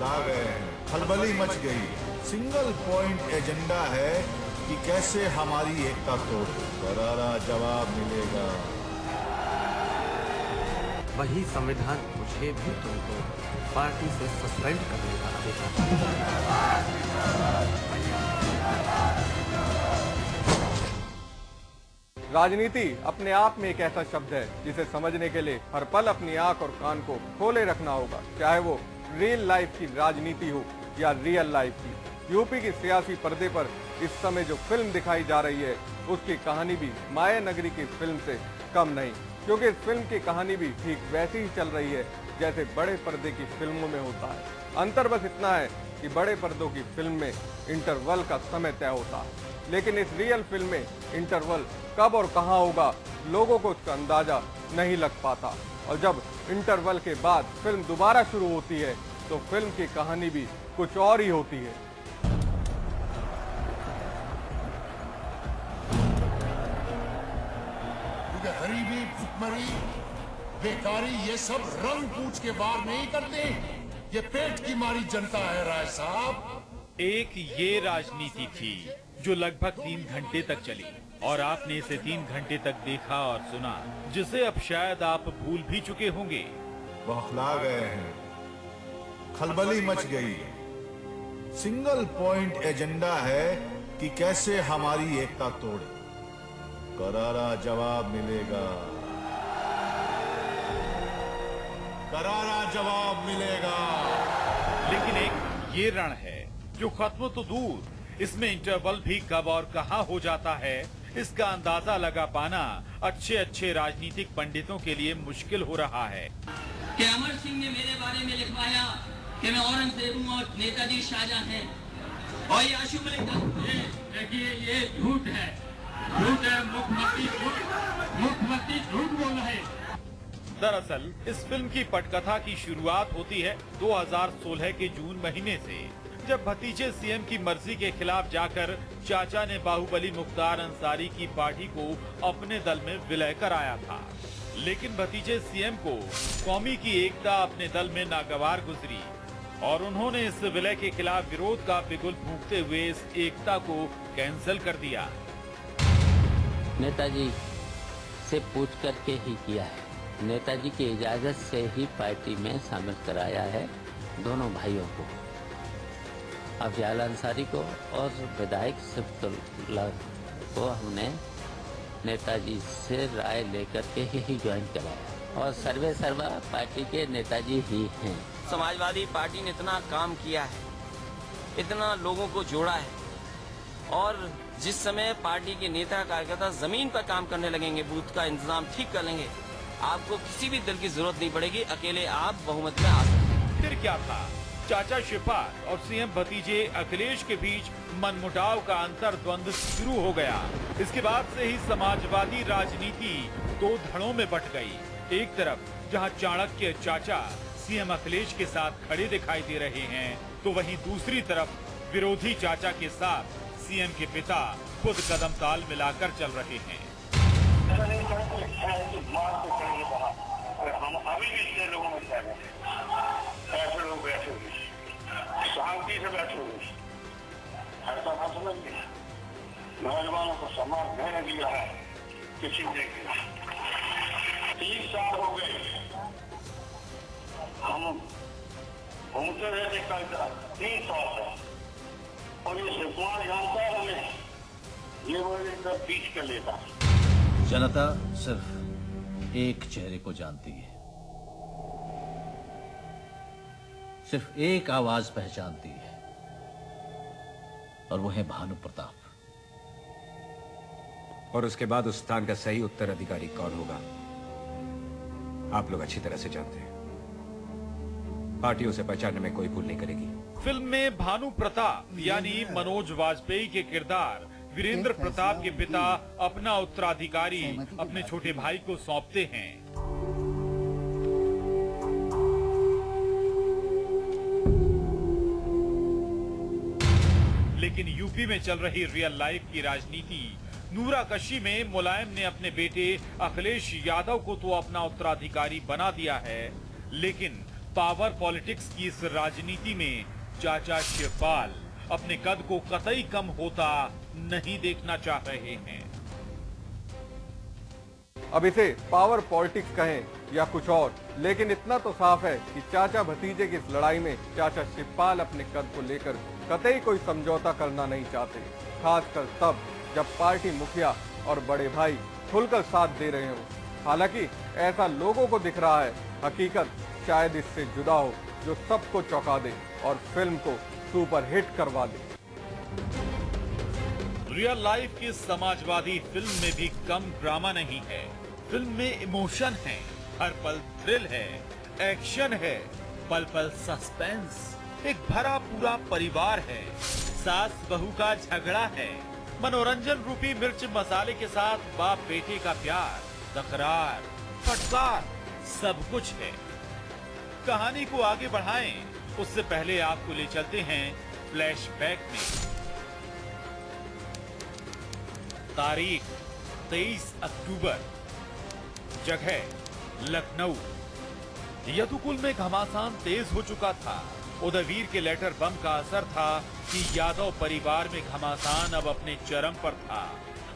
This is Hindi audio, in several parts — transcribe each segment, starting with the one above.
बौखला गए हैं, खलबली मच गई। सिंगल पॉइंट एजेंडा है कि कैसे हमारी एकता तोड़, करारा जवाब मिलेगा। वही संविधान मुझे भी तुमको पार्टी से सस्पेंड करने का अधिकार। राजनीति अपने आप में एक ऐसा शब्द है जिसे समझने के लिए हर पल अपनी आंख और कान को खोले रखना होगा, चाहे वो रियल लाइफ की राजनीति हो या रियल लाइफ की। यूपी की सियासी पर्दे पर इस समय जो फिल्म दिखाई जा रही है उसकी कहानी भी माया नगरी की फिल्म से कम नहीं, क्योंकि इस फिल्म की कहानी भी ठीक वैसी ही चल रही है जैसे बड़े पर्दे की फिल्मों में होता है। अंतर बस इतना है कि बड़े पर्दों की फिल्म में इंटरवल का समय तय होता है, लेकिन इस रियल फिल्म में इंटरवल कब और कहां होगा लोगों को उसका अंदाजा नहीं लग पाता, और जब इंटरवल के बाद फिल्म दोबारा शुरू होती है तो फिल्म की कहानी भी कुछ और ही होती है। गरीबी, भुखमरी, बेकारी ये सब रंग पूछ के बार नहीं करते, ये पेट की मारी जनता है राय साहब। एक ये राजनीति थी जो लगभग 3 घंटे तक चली और आपने इसे 3 घंटे तक देखा और सुना, जिसे अब शायद आप भूल भी चुके होंगे। बौखला गए हैं, खलबली मच गई। सिंगल पॉइंट एजेंडा है कि कैसे हमारी एकता तोड़े, करारा जवाब मिलेगा, करारा जवाब मिलेगा। लेकिन एक ये रण है जो खत्म तो दूर, इसमें इंटरवल भी कब और कहां हो जाता है, इसका अंदाजा लगा पाना अच्छे राजनीतिक पंडितों के लिए मुश्किल हो रहा है। कि अमर सिंह ने मेरे बारे में लिखवाया कि मैं औरंगजेब हूं और नेताजी शाहजहां हैं, और ये आशु मलिक देखिए ये झूठ है, झूठ है, मुख्यमंत्री झूठ बोल रहे हैं। दरअसल इस फिल्म की पटकथा की शुरुआत होती है 2016 के जून महीने से, जब भतीजे सीएम की मर्जी के खिलाफ जाकर चाचा ने बाहुबली मुख्तार अंसारी की पार्टी को अपने दल में विलय कराया था। लेकिन भतीजे सीएम को कौमी की एकता अपने दल में नागवार गुजरी और उन्होंने इस विलय के खिलाफ विरोध का बिगुल फूंकते हुए इस एकता को कैंसिल कर दिया। नेताजी से पूछ करके ही किया है, नेताजी की इजाजत से ही पार्टी में शामिल कराया है दोनों भाइयों को, अफजाल अंसारी को और विधायक सिफतुल्लाह को हमने नेताजी से राय लेकर के ही ज्वाइन कराया, और सर्वे सर्वा पार्टी के नेताजी ही हैं। समाजवादी पार्टी ने इतना काम किया है, इतना लोगों को जोड़ा है, और जिस समय पार्टी के नेता कार्यकर्ता जमीन पर काम करने लगेंगे, बूथ का इंतजाम ठीक कर लेंगे, आपको किसी भी दल की जरूरत नहीं पड़ेगी, अकेले आप बहुमत में आ सकते हैं। फिर क्या था, चाचा शिवपाल और सीएम भतीजे अखिलेश के बीच मनमुटाव का अंतर्द्वंद शुरू हो गया। इसके बाद से ही समाजवादी राजनीति 2 धड़ों में बंट गई। एक तरफ जहां चाणक्य चाचा सीएम अखिलेश के साथ खड़े दिखाई दे रहे हैं, तो वहीं दूसरी तरफ विरोधी चाचा के साथ सीएम के पिता खुद कदम ताल मिलाकर चल रहे हैं। हम अभी भी इतने लोगों में ऐसे लोग बैठे हुए, शांति से बैठे हुए, ऐसा ना समझिए। नौजवानों को सम्मान नहीं दिया है, किसी ने दिया। 30 साल हो गए हम घूमते रहते कल 3 साल से, और ये शिवकुमार जानता है हमें, ये वो एकदम बीच कर लेता। जनता सिर्फ एक चेहरे को जानती है, सिर्फ एक आवाज पहचानती है, और वो है भानु प्रताप। और उसके बाद उस स्थान का सही उत्तराधिकारी कौन होगा, आप लोग अच्छी तरह से जानते हैं। पार्टी उसे पहचानने में कोई भूल नहीं करेगी। फिल्म में भानु प्रताप यानी मनोज वाजपेयी के किरदार वीरेंद्र प्रताप के पिता अपना उत्तराधिकारी अपने छोटे भाई को सौंपते हैं। लेकिन यूपी में चल रही रियल लाइफ की राजनीति नूराकशी में मुलायम ने अपने बेटे अखिलेश यादव को तो अपना उत्तराधिकारी बना दिया है, लेकिन पावर पॉलिटिक्स की इस राजनीति में चाचा शिवपाल अपने कद को कतई कम होता नहीं देखना चाह रहे हैं। अब इसे पावर पॉलिटिक्स कहें या कुछ और, लेकिन इतना तो साफ है कि चाचा भतीजे की इस लड़ाई में चाचा शिवपाल अपने कद को लेकर कतई कोई समझौता करना नहीं चाहते, खासकर तब जब पार्टी मुखिया और बड़े भाई खुलकर साथ दे रहे हों। हालांकि ऐसा लोगों को दिख रहा है, हकीकत शायद इससे जुदा हो जो सबको चौंका दे और फिल्म को सुपर हिट करवा दे। रियल लाइफ की समाजवादी फिल्म में भी कम ड्रामा नहीं है। फिल्म में इमोशन है, हर पल थ्रिल है, एक्शन है, पल पल सस्पेंस, एक भरा पूरा परिवार है, सास बहू का झगड़ा है, मनोरंजन रूपी मिर्च मसाले के साथ बाप बेटे का प्यार, तकरार, फटकार, सब कुछ है। कहानी को आगे बढ़ाएं, उससे पहले आपको ले चलते हैं फ्लैशबैक में। तारीख 23 अक्टूबर, जगह लखनऊ। यदुकुल में घमासान तेज हो चुका था। उदयवीर के लेटर बम का असर था कि यादव परिवार में घमासान अब अपने चरम पर था।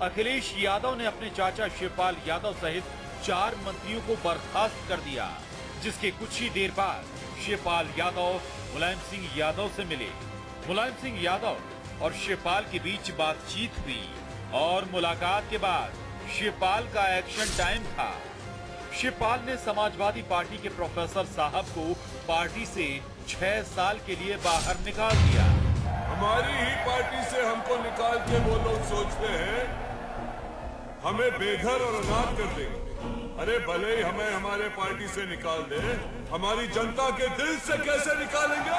अखिलेश यादव ने अपने चाचा शिवपाल यादव सहित 4 मंत्रियों को बर्खास्त कर दिया, जिसके कुछ ही देर बाद शिवपाल यादव मुलायम सिंह यादव से मिले। मुलायम सिंह यादव और शिवपाल के बीच बातचीत हुई और मुलाकात के बाद शिवपाल का एक्शन टाइम था। शिवपाल ने समाजवादी पार्टी के प्रोफेसर साहब को पार्टी से 6 साल के लिए बाहर निकाल दिया। हमारी ही पार्टी से हमको निकाल के वो लोग सोचते हैं हमें बेघर और अनाथ कर देंगे। अरे भले ही हमें हमारे पार्टी से निकाल दे, हमारी जनता के दिल से कैसे निकालेंगे?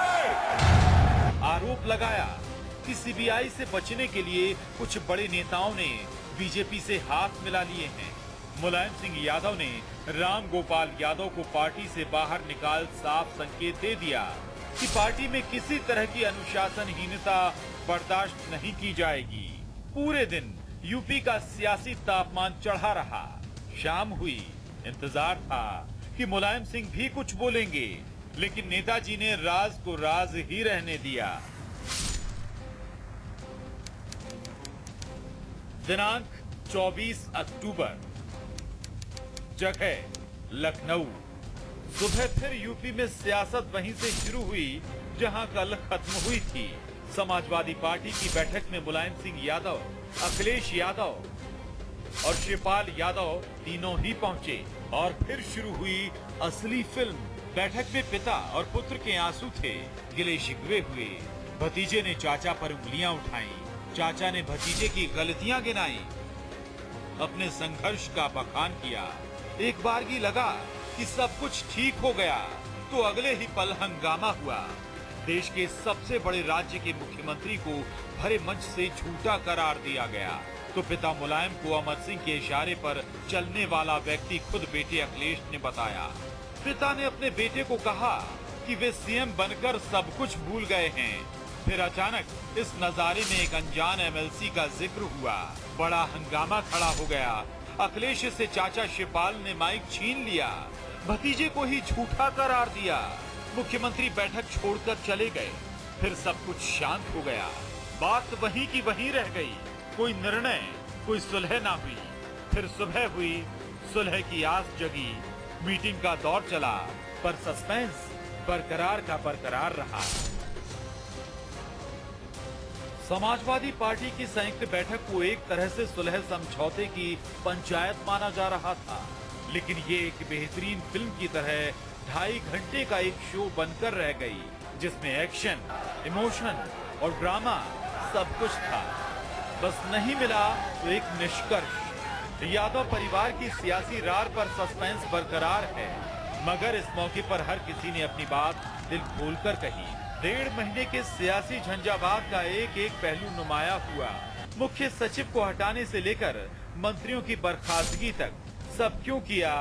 आरोप लगाया कि सीबीआई से बचने के लिए कुछ बड़े नेताओं ने बीजेपी से हाथ मिला लिए हैं। मुलायम सिंह यादव ने राम गोपाल यादव को पार्टी से बाहर निकाल साफ संकेत दे दिया कि पार्टी में किसी तरह की अनुशासनहीनता बर्दाश्त नहीं की जाएगी। पूरे दिन यूपी का सियासी तापमान चढ़ा रहा। शाम हुई, इंतजार था कि मुलायम सिंह भी कुछ बोलेंगे, लेकिन नेताजी ने राज को राज ही रहने दिया। दिनांक 24 अक्टूबर, जगह लखनऊ। सुबह फिर यूपी में सियासत वहीं से शुरू हुई जहां कल खत्म हुई थी। समाजवादी पार्टी की बैठक में मुलायम सिंह यादव, अखिलेश यादव और शिवपाल यादव तीनों ही पहुंचे और फिर शुरू हुई असली फिल्म। बैठक में पिता और पुत्र के आंसू थे, गिले शिकवे हुए। भतीजे ने चाचा पर उंगलियां उठाई, चाचा ने भतीजे की गलतियां गिनाई, अपने संघर्ष का बखान किया। एक बारगी लगा कि सब कुछ ठीक हो गया, तो अगले ही पल हंगामा हुआ। देश के सबसे बड़े राज्य के मुख्यमंत्री को भरे मंच से झूठा करार दिया गया, तो पिता मुलायम को अमर सिंह के इशारे पर चलने वाला व्यक्ति खुद बेटे अखिलेश ने बताया। पिता ने अपने बेटे को कहा कि वे सीएम बनकर सब कुछ भूल गए हैं। फिर अचानक इस नजारे में एक अनजान एमएलसी का जिक्र हुआ। बड़ा हंगामा खड़ा हो गया। अखिलेश से चाचा शिवपाल ने माइक छीन लिया, भतीजे को ही झूठा करार दिया। मुख्यमंत्री बैठक छोड़कर चले गए। फिर सब कुछ शांत हो गया। बात वहीं की वहीं रह गई। कोई निर्णय, कोई सुलह ना हुई। फिर सुबह हुई, सुलह की आस जगी, मीटिंग का दौर चला, पर सस्पेंस बरकरार का बरकरार रहा। समाजवादी पार्टी की संयुक्त बैठक को एक तरह से सुलह समझौते की पंचायत माना जा रहा था, लेकिन ये एक बेहतरीन फिल्म की तरह 2.5 घंटे का एक शो बनकर रह गई, जिसमें एक्शन, इमोशन और ड्रामा सब कुछ था। बस नहीं मिला तो एक निष्कर्ष। यादव परिवार की सियासी रार पर सस्पेंस बरकरार है, मगर इस मौके पर हर किसी ने अपनी बात दिल खोलकर कही। 1.5 महीने के सियासी झंझावात का एक एक पहलू नुमाया हुआ। मुख्य सचिव को हटाने से लेकर मंत्रियों की बर्खास्तगी तक सब क्यों किया,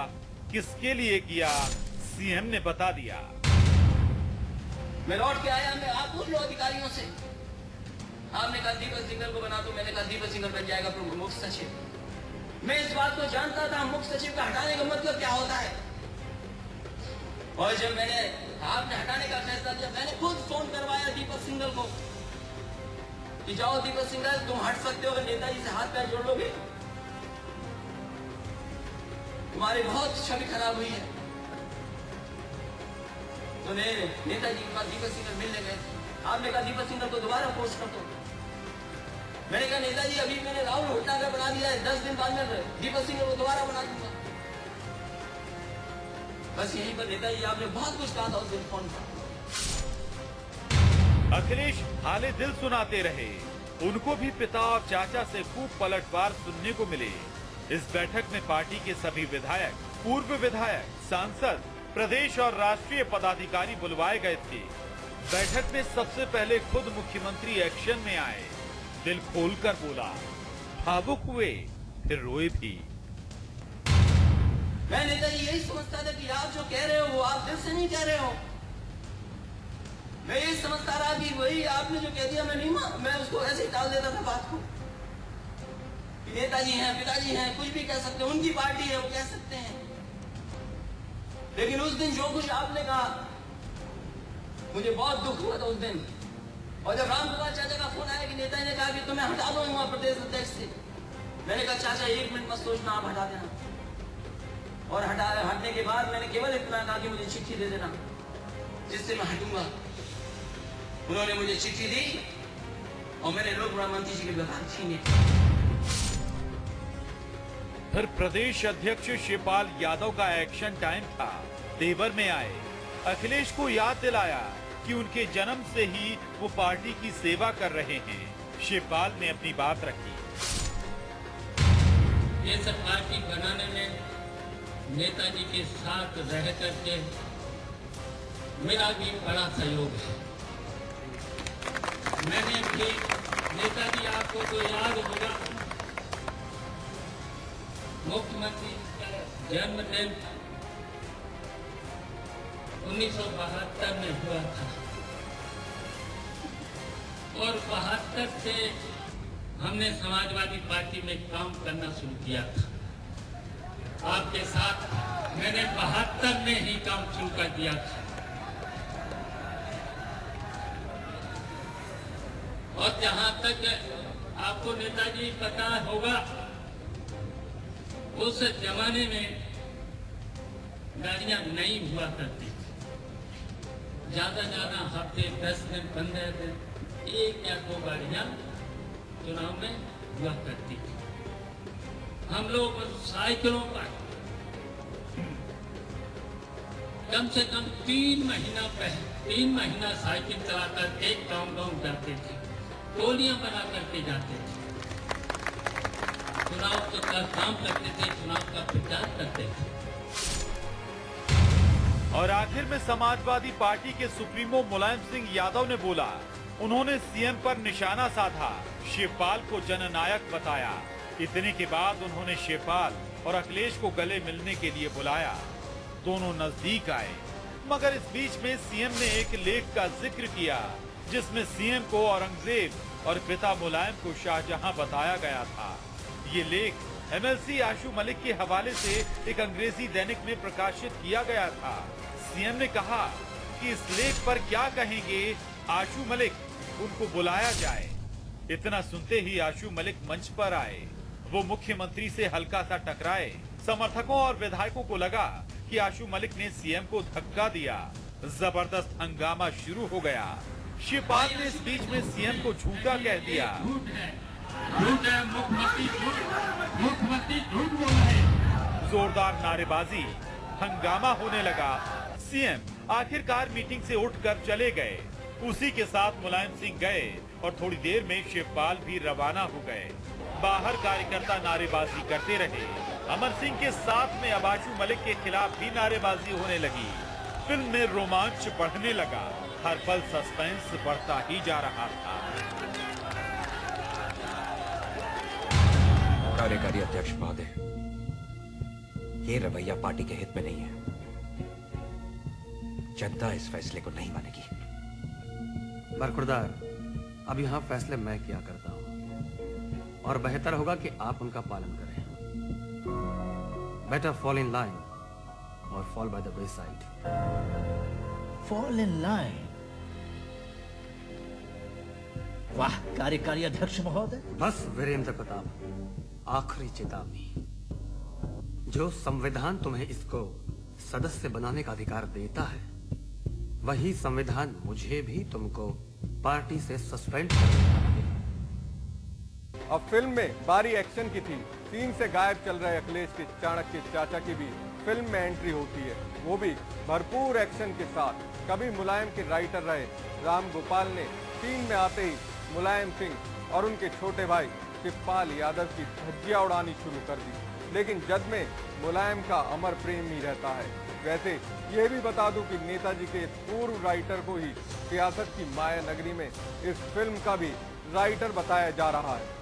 किसके लिए किया, सीएम ने बता दिया। मैं लौट के आया, मैं आप पूछ लो अधिकारियों से। आपने कहा दीपक सिंघल को बना दो, मैंने कहा दीपक सिंघल बन जाएगा प्रमुख मुख्य सचिव। मैं इस बात को जानता था मुख्य सचिव का हटाने का मतलब क्या होता है, और जब मैंने आपने हटाने का फैसला लिया। मैंने खुद फोन करवाया दीपक सिंघल को कि जाओ दीपक सिंघल, तुम हट सकते हो, अगर नेताजी से हाथ पैर जोड़ लोगे तुम्हारी बहुत छवि खराब हुई है। तो नेताजी के पास दीपक सिंघल मिलने गए। आपने कहा दीपक सिंघल को दोबारा पोस्ट कर दो। मैंने कहा नेताजी अभी मैंने राहुल भटनागर बना दिया है, 10 दिन बाद में दीपक सिंघल को दोबारा बना दूंगा। बस यहीं पर नेताजी आपने बहुत कुछ कहा था उस दिन फोन पर। अखिलेश हाले दिल सुनाते रहे। उनको भी पिता और चाचा से खूब पलटवार सुनने को मिले। इस बैठक में पार्टी के सभी विधायक, पूर्व विधायक, सांसद, प्रदेश और राष्ट्रीय पदाधिकारी बुलवाए गए थे। बैठक में सबसे पहले खुद मुख्यमंत्री एक्शन में आए, दिल खोलकर बोला, भावुक हुए, फिर रोए भी। मैं नेताजी यही समझता था कि आप जो कह रहे हो वो आप दिल से नहीं कह रहे हो। मैं यही समझता रहा कि वही आपने जो कह दिया मैं उसको ऐसे ही टाल देता था बात को। नेताजी हैं, पिताजी हैं, कुछ भी कह सकते हैं, उनकी पार्टी है, वो कह सकते हैं। लेकिन उस दिन जो कुछ आपने कहा मुझे बहुत दुख हुआ था उस दिन। और जब रामगोपाल चाचा का फोन आया कि नेताजी ने कहा कि तुम्हें हटा दूंगा प्रदेश अध्यक्ष से, मैंने कहा चाचा 1 मिनट मत सोचना, आप हटा देना। और हटने के बाद मैंने केवल इतना कहा कि मुझे चिट्ठी दे देना जिससे मैं हटूंगा। उन्होंने मुझे चिट्ठी दी और मैंने लोकसभा मंत्री जी के विभाग छीने। फिर प्रदेश अध्यक्ष शिवपाल यादव का एक्शन टाइम था। देवर में आए, अखिलेश को याद दिलाया कि उनके जन्म से ही वो पार्टी की सेवा कर रहे हैं। शिवपाल ने अपनी बात रखी। ये सब पार्टी बनाने में नेताजी के साथ रह करके मेरा भी बड़ा सहयोग है। मैंने भी नेताजी, आपको तो याद होगा, मुख्यमंत्री जन्मदिन 1972 में हुआ था और 72 से हमने समाजवादी पार्टी में काम करना शुरू किया था। आपके साथ मैंने 72 में ही काम शुरू कर दिया था। और जहां तक आपको नेताजी पता होगा, उस जमाने में गाड़ियां नहीं हुआ करती थी। ज्यादा हफ्ते 10 दिन 15 दिन 1 या 2 गाड़ियां चुनाव में हुआ करती थी। हम लोग साइकिलों पर कम से कम 3 महीना साइकिल चलाकर एक गांव जाते थे, टोलियां बना करके जाते थे, चुनाव का काम करते थे, चुनाव का प्रचार करते थे। और आखिर में समाजवादी पार्टी के सुप्रीमो मुलायम सिंह यादव ने बोला। उन्होंने सीएम पर निशाना साधा, शिवपाल को जननायक बताया। इतने के बाद उन्होंने शिवपाल और अखिलेश को गले मिलने के लिए बुलाया। दोनों नजदीक आए, मगर इस बीच में सीएम ने एक लेख का जिक्र किया जिसमें सीएम को औरंगजेब और पिता मुलायम को शाहजहां बताया गया था। ये लेख एमएलसी आशू मलिक के हवाले से एक अंग्रेजी दैनिक में प्रकाशित किया गया था। सीएम ने कहा कि इस लेख पर क्या कहेंगे आशू मलिक, उनको बुलाया जाए। इतना सुनते ही आशू मलिक मंच पर आए। वो मुख्यमंत्री से हल्का सा टकराए। समर्थकों और विधायकों को लगा कि आशू मलिक ने सीएम को धक्का दिया। जबरदस्त हंगामा शुरू हो गया। शिवपाल ने इस बीच में सीएम को झूठा कह दिया। मुख्यमंत्री झूठ बोल रहे। जोरदार नारेबाजी, हंगामा होने लगा। सीएम आखिरकार मीटिंग से उठकर चले गए। उसी के साथ मुलायम सिंह गए और थोड़ी देर में शिवपाल भी रवाना हो गए। बाहर कार्यकर्ता नारेबाजी करते रहे। अमर सिंह के साथ में आशू मलिक के खिलाफ भी नारेबाजी होने लगी। फिल्म में रोमांच बढ़ने लगा। हर पल सस्पेंस बढ़ता ही जा रहा था। कार्यकारी अध्यक्ष महोदय, ये रवैया पार्टी के हित में नहीं है। जनता इस फैसले को नहीं मानेगी। बरखुरदार, अब यहाँ फैसले मैं किया करता हूँ और बेहतर होगा कि आप उनका पालन करें। बेटर फॉल इन लाइन और fall by the way side. Fall in line. वाह कार्यकारी अध्यक्ष महोदय। बस वीरेंद्र प्रताप, आखिरी चेतावनी। जो संविधान तुम्हें इसको सदस्य बनाने का अधिकार देता है, वही संविधान मुझे भी तुमको पार्टी से सस्पेंड कर देता है। अब फिल्म में बारी एक्शन की थी। सीन से गायब चल रहे अखिलेश के चाणक्य चाचा की भी फिल्म में एंट्री होती है, वो भी भरपूर एक्शन के साथ। कभी मुलायम के राइटर रहे राम गोपाल ने सीन में आते ही मुलायम सिंह और उनके छोटे भाई शिवपाल यादव की धज्जियां उड़ानी शुरू कर दी। लेकिन जद में मुलायम का अमर प्रेम ही रहता है। वैसे ये भी बता दूं कि नेताजी के पूर्व राइटर को ही सियासत की माया नगरी में इस फिल्म का भी राइटर बताया जा रहा है।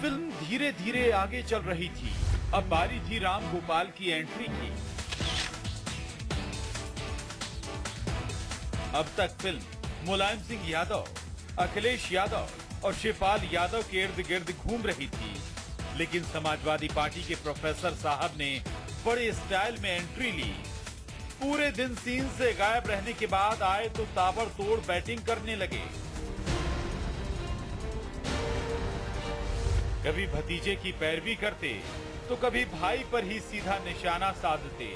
फिल्म धीरे धीरे आगे चल रही थी। अब बारी थी राम गोपाल की एंट्री की। अब तक फिल्म मुलायम सिंह यादव, अखिलेश यादव और शिवपाल यादव के इर्द गिर्द घूम रही थी, लेकिन समाजवादी पार्टी के प्रोफेसर साहब ने बड़े स्टाइल में एंट्री ली। पूरे दिन सीन से गायब रहने के बाद आए तो ताबड़तोड़ बैटिंग करने लगे। कभी भतीजे की पैरवी करते तो कभी भाई पर ही सीधा निशाना साधते।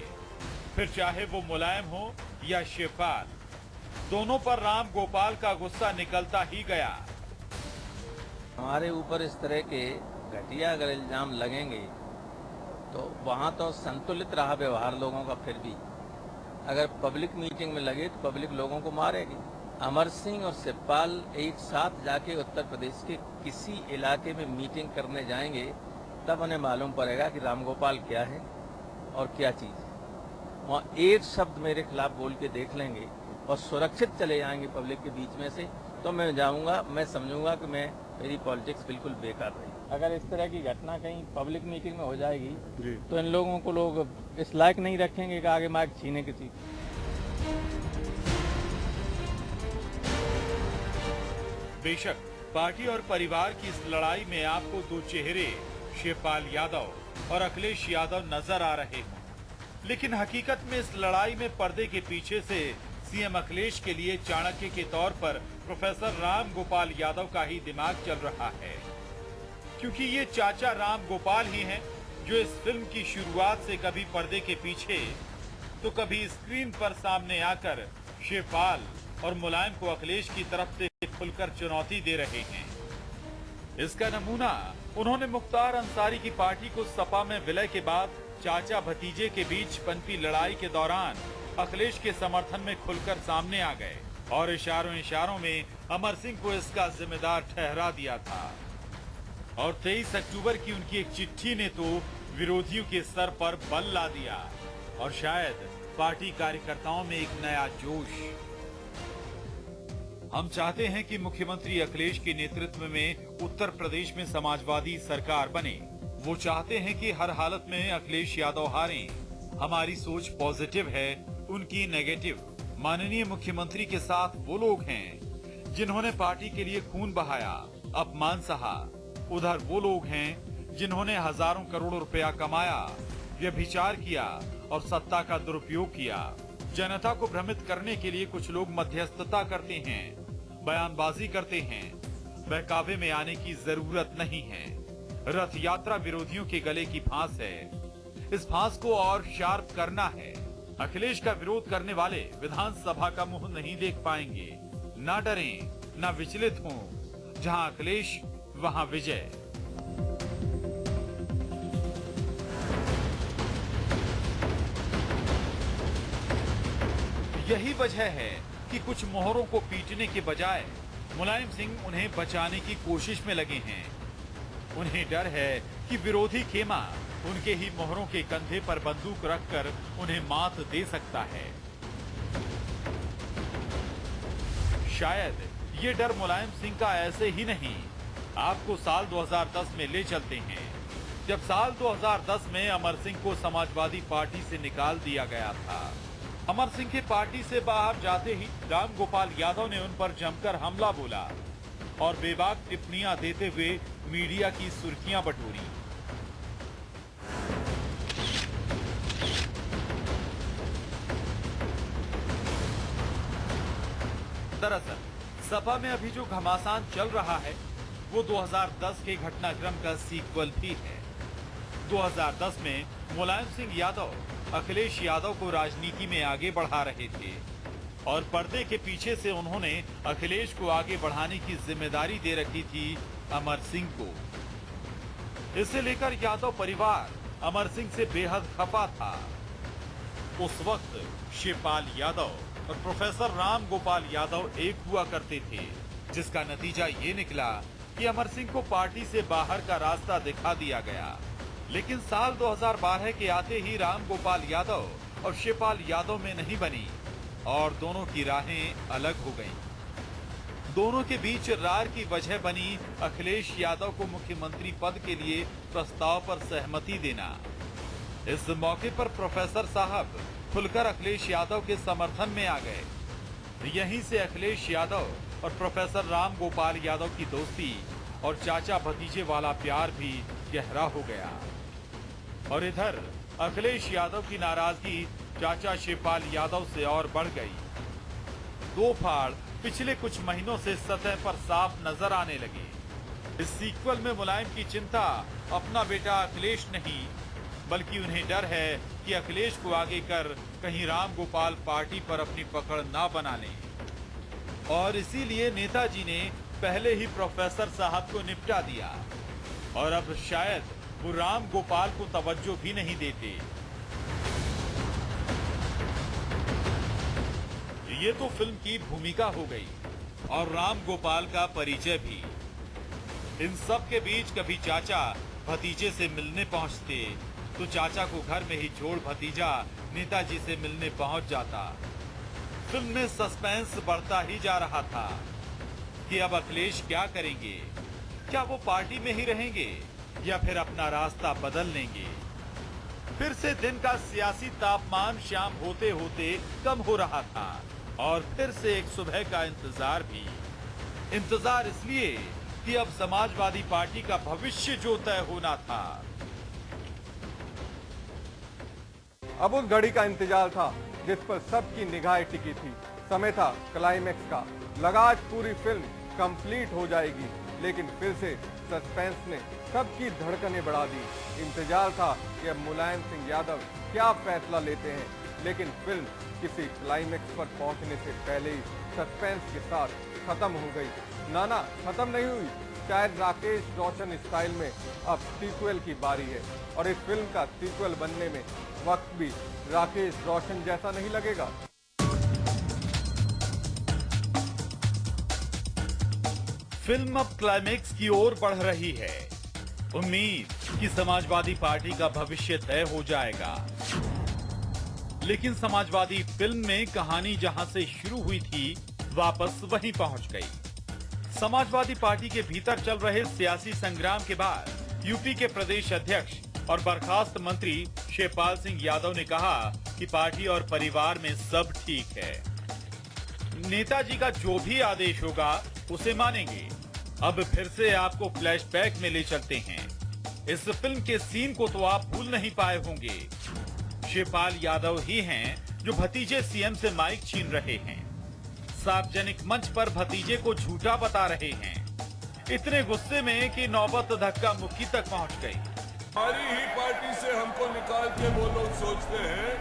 फिर चाहे वो मुलायम हो या शिवपाल, दोनों पर राम गोपाल का गुस्सा निकलता ही गया। हमारे ऊपर इस तरह के घटिया अगर इल्जाम लगेंगे तो वहाँ तो संतुलित रहा व्यवहार लोगों का। फिर भी अगर पब्लिक मीटिंग में लगे तो पब्लिक लोगों को मारेगी। अमर सिंह और शिवपाल एक साथ जाके उत्तर प्रदेश के किसी इलाके में मीटिंग करने जाएंगे, तब उन्हें मालूम पड़ेगा कि रामगोपाल क्या है और क्या चीज है। वहाँ एक शब्द मेरे खिलाफ बोल के देख लेंगे और सुरक्षित चले जाएंगे पब्लिक के बीच में से, तो मैं जाऊंगा, मैं समझूंगा कि मेरी पॉलिटिक्स बिल्कुल बेकार रही। अगर इस तरह की घटना कहीं पब्लिक मीटिंग में हो जाएगी तो इन लोगों को लोग इस लायक नहीं रखेंगे कि आगे माइक छीने किसी। बेशक पार्टी और परिवार की इस लड़ाई में आपको दो चेहरे शिवपाल यादव और अखिलेश यादव नजर आ रहे हैं, लेकिन हकीकत में इस लड़ाई में पर्दे के पीछे से सीएम अखिलेश के लिए चाणक्य के तौर पर प्रोफेसर राम गोपाल यादव का ही दिमाग चल रहा है, क्योंकि ये चाचा राम गोपाल ही हैं जो इस फिल्म की शुरुआत से कभी पर्दे के पीछे तो कभी स्क्रीन पर सामने आकर शिवपाल और मुलायम को अखिलेश की तरफ से खुलकर चुनौती दे रहे हैं। इसका नमूना उन्होंने मुख्तार अंसारी की पार्टी को सपा में विलय के बाद चाचा भतीजे के बीच पनपी लड़ाई के दौरान अखिलेश के समर्थन में खुलकर सामने आ गए और इशारों में अमर सिंह को इसका जिम्मेदार ठहरा दिया था। और 23 अक्टूबर की उनकी एक चिट्ठी ने तो विरोधियों के सर पर बल ला दिया और शायद पार्टी कार्यकर्ताओं में एक नया जोश। हम चाहते हैं कि मुख्यमंत्री अखिलेश के नेतृत्व में उत्तर प्रदेश में समाजवादी सरकार बने। वो चाहते हैं कि हर हालत में अखिलेश यादव हारें। हमारी सोच पॉजिटिव है, उनकी नेगेटिव। माननीय मुख्यमंत्री के साथ वो लोग हैं जिन्होंने पार्टी के लिए खून बहाया, अपमान सहा। उधर वो लोग हैं जिन्होंने हजारों करोड़ रुपया कमाया, व्यभिचार किया और सत्ता का दुरुपयोग किया। जनता को भ्रमित करने के लिए कुछ लोग मध्यस्थता करते हैं, बयानबाजी करते हैं। बहकावे में आने की जरूरत नहीं है। रथ यात्रा विरोधियों के गले की फांस है। इस फांस को और शार्प करना है। अखिलेश का विरोध करने वाले विधानसभा का मुंह नहीं देख पाएंगे। ना डरें, ना विचलित हों। जहां अखिलेश वहां विजय। यही वजह है कि कुछ मोहरों को पीटने के बजाय मुलायम सिंह उन्हें बचाने की कोशिश में लगे हैं। उन्हें डर है कि विरोधी खेमा उनके ही मोहरों के कंधे पर बंदूक रखकर उन्हें मात दे सकता है। शायद ये डर मुलायम सिंह का ऐसे ही नहीं। आपको साल 2010 में ले चलते हैं, जब साल 2010 में अमर सिंह को समाजवादी पार्टी से निकाल दिया गया था। अमर सिंह की पार्टी से बाहर जाते ही राम गोपाल यादव ने उन पर जमकर हमला बोला। और बेबाक टिप्पणियां देते हुए मीडिया की सुर्खियां बटोरी। दरअसल सपा में अभी जो घमासान चल रहा है वो 2010 के घटनाक्रम का सीक्वल भी है। 2010 में मुलायम सिंह यादव अखिलेश यादव को राजनीति में आगे बढ़ा रहे थे और पर्दे के पीछे से उन्होंने अखिलेश को आगे बढ़ाने की जिम्मेदारी दे रखी थी अमर सिंह को। इसे लेकर यादव परिवार अमर सिंह से बेहद खफा था। उस वक्त शिवपाल यादव और प्रोफेसर राम गोपाल यादव एक हुआ करते थे, जिसका नतीजा ये निकला कि अमर सिंह को पार्टी से बाहर का रास्ता दिखा दिया गया। लेकिन साल 2012 के आते ही राम गोपाल यादव और शिवपाल यादव में नहीं बनी और दोनों की राहें अलग हो गईं। दोनों के बीच रार की वजह बनी अखिलेश यादव को मुख्यमंत्री पद के लिए प्रस्ताव पर सहमति देना। इस मौके पर प्रोफेसर साहब खुलकर अखिलेश यादव के समर्थन में आ गए। यहीं से अखिलेश यादव और प्रोफेसर राम गोपाल यादव की दोस्ती और चाचा भतीजे वाला प्यार भी गहरा हो गया। और इधर अखिलेश यादव की नाराजगी चाचा शिवपाल यादव से और बढ़ गई। दो फाड़ पिछले कुछ महीनों से सतह पर साफ नजर आने लगे। इस सीक्वल में मुलायम की चिंता अपना बेटा अखिलेश नहीं, बल्कि उन्हें डर है कि अखिलेश को आगे कर कहीं राम गोपाल पार्टी पर अपनी पकड़ ना बना लें। और इसीलिए नेताजी ने पहले ही प्रोफेसर साहब को निपटा दिया और अब शायद वो राम गोपाल को तवज्जो भी नहीं देते। ये तो फिल्म की भूमिका हो गई और राम गोपाल का परिचय भी। इन सब के बीच कभी चाचा भतीजे से मिलने पहुंचते तो चाचा को घर में ही छोड़ भतीजा नेताजी से मिलने पहुंच जाता। फिल्म में सस्पेंस बढ़ता ही जा रहा था कि अब अखिलेश क्या करेंगे, क्या वो पार्टी में ही रहेंगे या फिर अपना रास्ता बदल लेंगे। फिर से दिन का सियासी तापमान शाम होते होते कम हो रहा था और फिर से एक सुबह का इंतजार भी। इंतजार इसलिए कि अब समाजवादी पार्टी का भविष्य जो तय होना था। अब उस घड़ी का इंतजार था जिस पर सबकी निगाहें टिकी थी। समय था क्लाइमेक्स का। लगा आज पूरी फिल्म कंप्लीट हो जाएगी, लेकिन फिर से सस्पेंस ने सबकी धड़कनें बढ़ा दी। इंतजार था कि अब मुलायम सिंह यादव क्या फैसला लेते हैं, लेकिन फिल्म किसी क्लाइमेक्स पर पहुंचने से पहले ही सस्पेंस के साथ खत्म हो गई। ना खत्म नहीं हुई, शायद राकेश रोशन स्टाइल में अब सीक्वल की बारी है और इस फिल्म का सीक्वल बनने में वक्त भी राकेश रोशन जैसा नहीं लगेगा। फिल्म अब क्लाइमेक्स की ओर बढ़ रही है। उम्मीद कि समाजवादी पार्टी का भविष्य तय हो जाएगा, लेकिन समाजवादी फिल्म में कहानी जहां से शुरू हुई थी वापस वहीं पहुंच गई। समाजवादी पार्टी के भीतर चल रहे सियासी संग्राम के बाद यूपी के प्रदेश अध्यक्ष और बर्खास्त मंत्री शिवपाल सिंह यादव ने कहा कि पार्टी और परिवार में सब ठीक है। नेताजी का जो भी आदेश होगा उसे मानेंगे। अब फिर से आपको फ्लैशबैक में ले चलते हैं। इस फिल्म के सीन को तो आप भूल नहीं पाए होंगे। शिवपाल यादव ही हैं जो भतीजे सीएम से माइक छीन रहे हैं, सार्वजनिक मंच पर भतीजे को झूठा बता रहे हैं, इतने गुस्से में कि नौबत धक्का मुक्की तक पहुंच गई। हमारी ही पार्टी से हमको निकाल के वो लोग सोचते हैं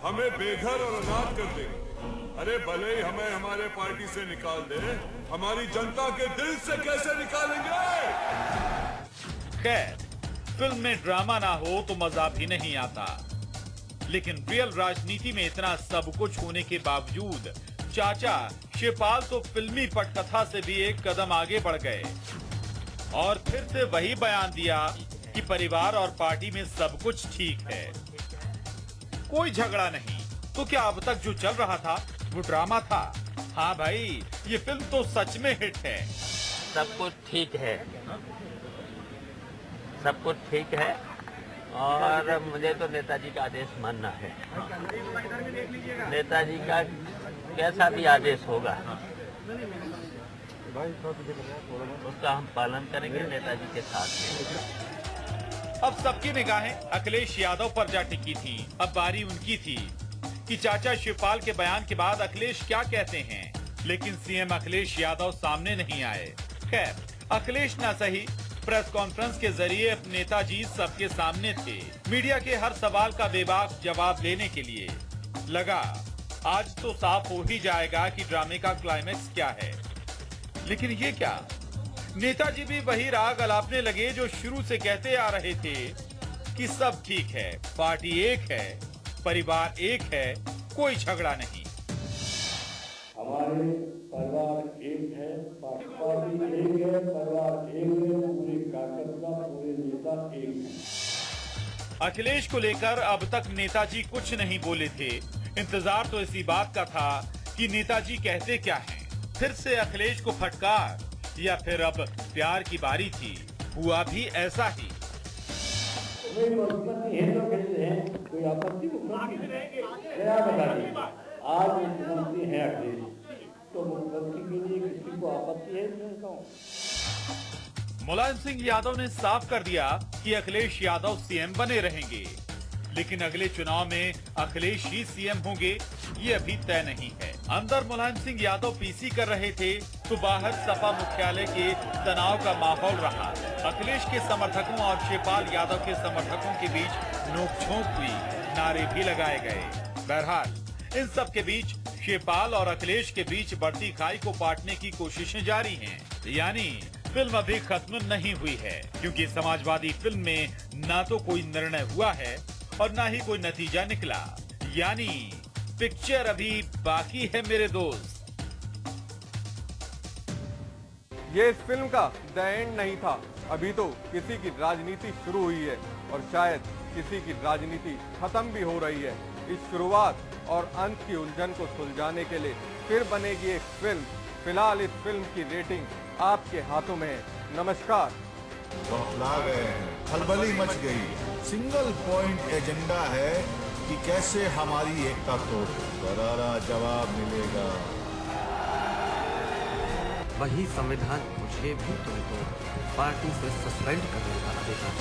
हमें बेघर और अनाथ कर देंगे। अरे भले ही हमें हमारे पार्टी से निकाल दे, हमारी जनता के दिल से कैसे निकालेंगे? खैर, फिल्म में ड्रामा ना हो तो मजा भी नहीं आता, लेकिन रियल राजनीति में इतना सब कुछ होने के बावजूद चाचा शिवपाल तो फिल्मी पटकथा से भी एक कदम आगे बढ़ गए और फिर से वही बयान दिया कि परिवार और पार्टी में सब कुछ ठीक है, कोई झगड़ा नहीं। तो क्या अब तक जो चल रहा था वो ड्रामा था? हाँ भाई, ये फिल्म तो सच में हिट है। सब कुछ ठीक है, सब कुछ ठीक है और मुझे तो नेताजी का आदेश मानना है। नेताजी का कैसा भी आदेश होगा उसका हम पालन करेंगे नेताजी के साथ। अब सबकी निगाहें अखिलेश यादव पर जा टिकी थी। अब बारी उनकी थी कि चाचा शिवपाल के बयान के बाद अखिलेश क्या कहते हैं, लेकिन सीएम अखिलेश यादव सामने नहीं आए। खैर, अखिलेश न सही, प्रेस कॉन्फ्रेंस के जरिए नेताजी सबके सामने थे, मीडिया के हर सवाल का बेबाक जवाब लेने के लिए। लगा आज तो साफ हो ही जाएगा कि ड्रामे का क्लाइमेक्स क्या है। लेकिन ये क्या, नेताजी भी वही राग अलापने लगे जो शुरू से कहते आ रहे थे कि सब ठीक है, पार्टी एक है, परिवार एक है, कोई झगड़ा नहीं। हमारे परिवार एक है, पार्टी एक है, परिवार एक है, पूरे कार्यकर्ता पूरे नेता एक है। अखिलेश को लेकर अब तक नेताजी कुछ नहीं बोले थे। इंतजार तो इसी बात का था कि नेताजी कहते क्या हैं। फिर से अखिलेश को फटकार या फिर अब प्यार की बारी थी। हुआ भी ऐसा ही। कोई आपत्ति बता दी, आज मुख्यमंत्री है अखिलेश, तो मुख्यमंत्री के लिए किसी को आपत्ति है? मुलायम सिंह यादव ने साफ कर दिया कि अखिलेश यादव सीएम बने रहेंगे, लेकिन अगले चुनाव में अखिलेश ही सीएम होंगे ये अभी तय नहीं है। अंदर मुलायम सिंह यादव पीसी कर रहे थे तो बाहर सपा मुख्यालय के तनाव का माहौल रहा। अखिलेश के समर्थकों और शिवपाल यादव के समर्थकों के बीच नोकझोंक हुई, नारे भी लगाए गए। बहरहाल इन सब के बीच शिवपाल और अखिलेश के बीच बढ़ती खाई को पाटने की कोशिशें जारी हैं। यानी फिल्म अभी खत्म नहीं हुई है, क्योंकि समाजवादी फिल्म में न तो कोई निर्णय हुआ है और न ही कोई नतीजा निकला। यानी पिक्चर अभी बाकी है मेरे दोस्त। ये इस फिल्म का द एंड नहीं था। अभी तो किसी की राजनीति शुरू हुई है और शायद किसी की राजनीति खत्म भी हो रही है। इस शुरुआत और अंत की उलझन को सुलझाने के लिए फिर बनेगी एक फिल्म। फिलहाल इस फिल्म की रेटिंग आपके हाथों में है। नमस्कार। बौखला गए, खलबली मच गई। सिंगल पॉइंट एजेंडा है कि कैसे हमारी एकता तोड़। करारा जवाब मिलेगा। वही संविधान मुझे भी तुमको पार्टी से सस्पेंड करने का अधिकार।